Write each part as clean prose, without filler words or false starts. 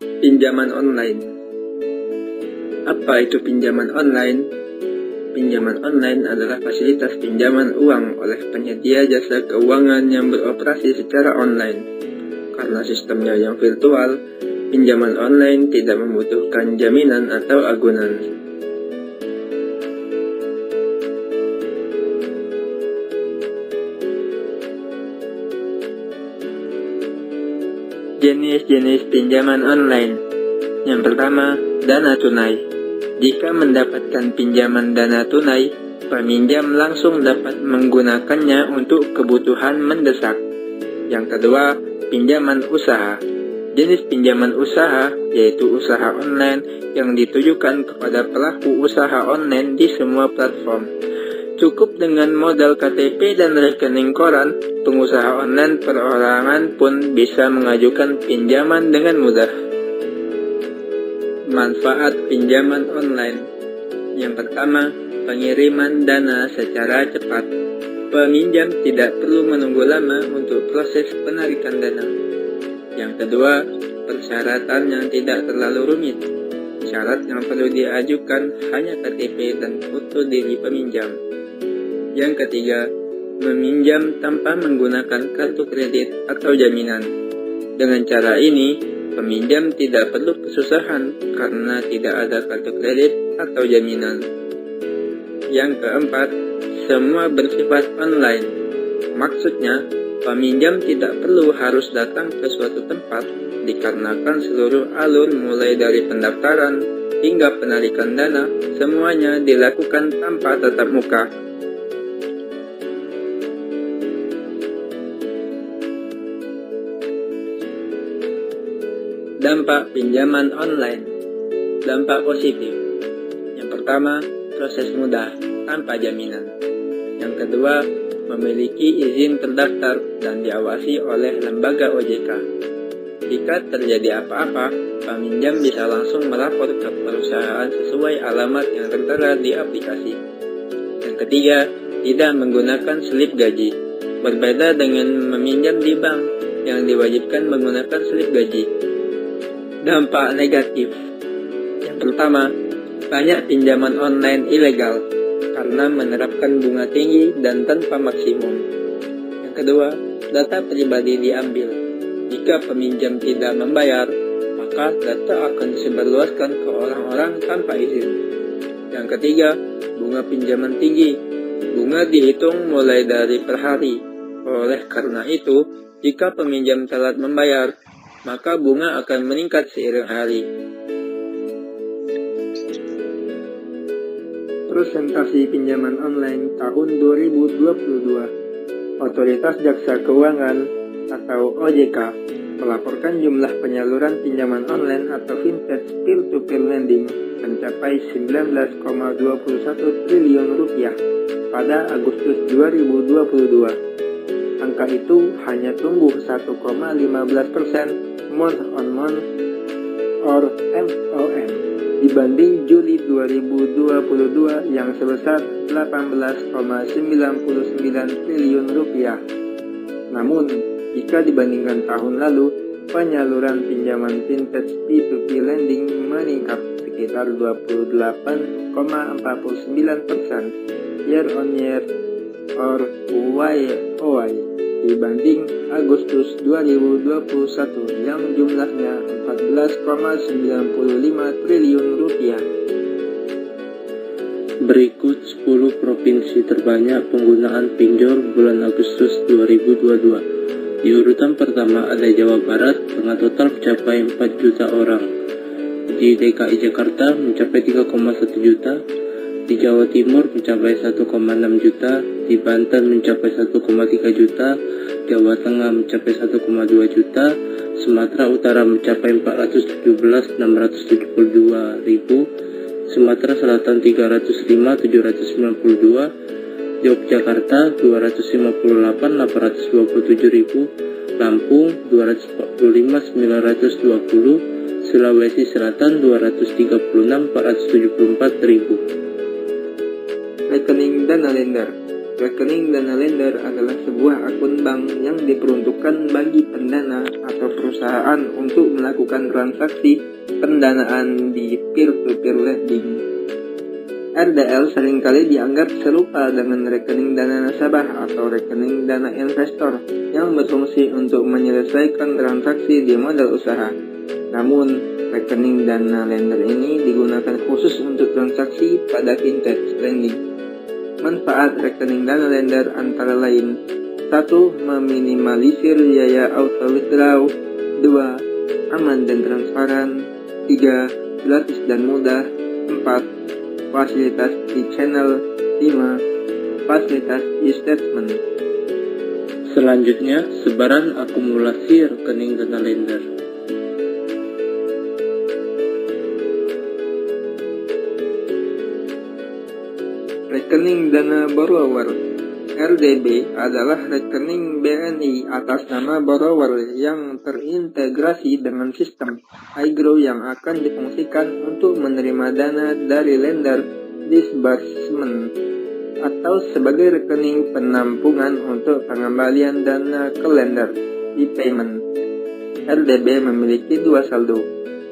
Pinjaman online. Apa itu pinjaman online? Pinjaman online adalah fasilitas pinjaman uang oleh penyedia jasa keuangan yang beroperasi secara online. Karena sistemnya yang virtual, pinjaman online tidak membutuhkan jaminan atau agunan. Jenis-jenis pinjaman online. Yang pertama, dana tunai. Jika mendapatkan pinjaman dana tunai, peminjam langsung dapat menggunakannya untuk kebutuhan mendesak. Yang kedua, pinjaman usaha. Jenis pinjaman usaha yaitu usaha online yang ditujukan kepada pelaku usaha online di semua platform. Cukup dengan modal KTP dan rekening koran, pengusaha online perorangan pun bisa mengajukan pinjaman dengan mudah. Manfaat pinjaman online. Yang pertama, pengiriman dana secara cepat. Peminjam tidak perlu menunggu lama untuk proses penarikan dana. Yang kedua, persyaratan yang tidak terlalu rumit. Syarat yang perlu diajukan hanya KTP dan foto diri peminjam. Yang ketiga, meminjam tanpa menggunakan kartu kredit atau jaminan. Dengan cara ini, peminjam tidak perlu kesusahan karena tidak ada kartu kredit atau jaminan. Yang keempat, semua bersifat online. Maksudnya, peminjam tidak perlu harus datang ke suatu tempat dikarenakan seluruh alur mulai dari pendaftaran hingga penarikan dana semuanya dilakukan tanpa tatap muka. Dampak pinjaman online. Dampak positif. Yang pertama, proses mudah tanpa jaminan. Yang kedua, memiliki izin terdaftar dan diawasi oleh lembaga OJK. Jika terjadi apa-apa, peminjam bisa langsung melapor ke perusahaan sesuai alamat yang tertera di aplikasi. Yang ketiga, tidak menggunakan slip gaji. Berbeda dengan meminjam di bank yang diwajibkan menggunakan slip gaji. Dampak negatif. Yang pertama, banyak pinjaman online ilegal karena menerapkan bunga tinggi dan tanpa maksimum. Yang kedua, data pribadi diambil. Jika peminjam tidak membayar, maka data akan disebarluaskan ke orang-orang tanpa izin. Yang ketiga, bunga pinjaman tinggi. Bunga dihitung mulai dari per hari. Oleh karena itu, jika peminjam telat membayar, maka bunga akan meningkat seiring hari. Presentasi pinjaman online tahun 2022. Otoritas Jasa Keuangan atau OJK melaporkan jumlah penyaluran pinjaman online atau vintage peer-to-peer lending mencapai 19,21 triliun rupiah pada Agustus 2022. Angka itu hanya tumbuh 1,15% month on month or MOM dibanding Juli 2022 yang sebesar 18,99 triliun rupiah. Namun, jika dibandingkan tahun lalu, penyaluran pinjaman vintage P2P lending meningkat sekitar 28,49% year on year or YOY dibanding Agustus 2021 yang jumlahnya 14,95 triliun rupiah. Berikut 10 provinsi terbanyak penggunaan pinjol bulan Agustus 2022. Di urutan pertama ada Jawa Barat dengan total mencapai 4 juta orang. Di DKI Jakarta mencapai 3,1 juta. Di Jawa Timur mencapai 1,6 juta, di Banten mencapai 1,3 juta, Jawa Tengah mencapai 1,2 juta, Sumatera Utara mencapai 417.672 ribu, Sumatera Selatan 305.792, Yogyakarta 258.827 ribu, Lampung 245.920, Sulawesi Selatan 236.474 ribu. Rekening dana lender. Rekening dana lender adalah sebuah akun bank yang diperuntukkan bagi pendana atau perusahaan untuk melakukan transaksi pendanaan di peer-to-peer lending. RDL seringkali dianggap serupa dengan rekening dana nasabah atau rekening dana investor yang berfungsi untuk menyelesaikan transaksi di modal usaha. Namun, rekening dana lender ini digunakan khusus untuk transaksi pada fintech lending. Manfaat rekening dana lender antara lain: 1. Meminimalisir biaya auto withdraw. 2. Aman dan transparan. 3. Gratis dan mudah. 4. Fasilitas e-channel. 5. Fasilitas e-statement. Selanjutnya, sebaran akumulasi rekening dana lender. Rekening dana borrower (RDB) adalah rekening BNI atas nama borrower yang terintegrasi dengan sistem iGrow yang akan difungsikan untuk menerima dana dari lender disbursement atau sebagai rekening penampungan untuk pengembalian dana ke lender (e-payment). RDB memiliki dua saldo,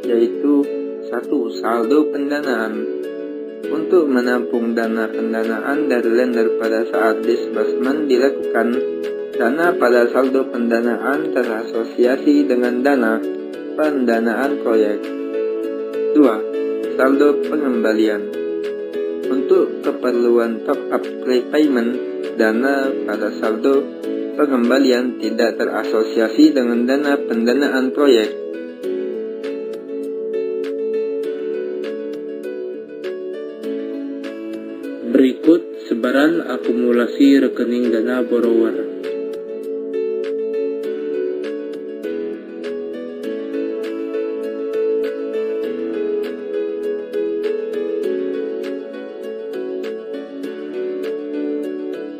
yaitu 1. Saldo pendanaan untuk menampung dana pendanaan dari lender pada saat disbursement dilakukan. Dana pada saldo pendanaan terasosiasi dengan dana pendanaan proyek. 2. Saldo pengembalian untuk keperluan top-up prepayment. Dana pada saldo pengembalian tidak terasosiasi dengan dana pendanaan proyek. Berikut sebaran akumulasi rekening dana borrower.